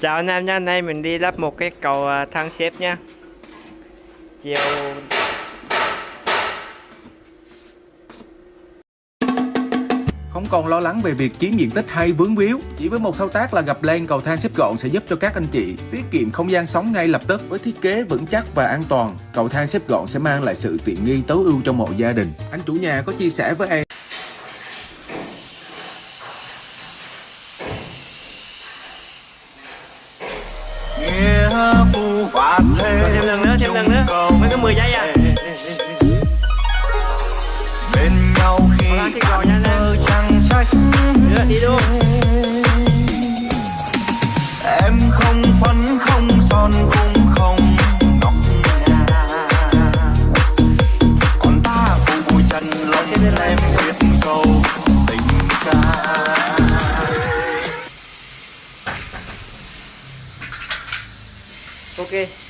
Chào anh em nhé, hôm nay mình đi lắp một cái cầu thang xếp nhé. Chiều Không còn lo lắng về việc chiếm diện tích hay vướng víu, chỉ với một thao tác là gập lên, cầu thang xếp gọn sẽ giúp cho các anh chị tiết kiệm không gian sống ngay lập tức. Với thiết kế vững chắc và an toàn, cầu thang xếp gọn sẽ mang lại sự tiện nghi tối ưu cho mọi gia đình. Anh chủ nhà có chia sẻ với em. thêm lần nữa, mới có 10 giây à. Bên nhau khi ăn mơ trăng trách, Đi luôn. em không phấn không son cũng không ngọc ngà, còn ta phụ trần lòng em viết câu tình ca. Ok.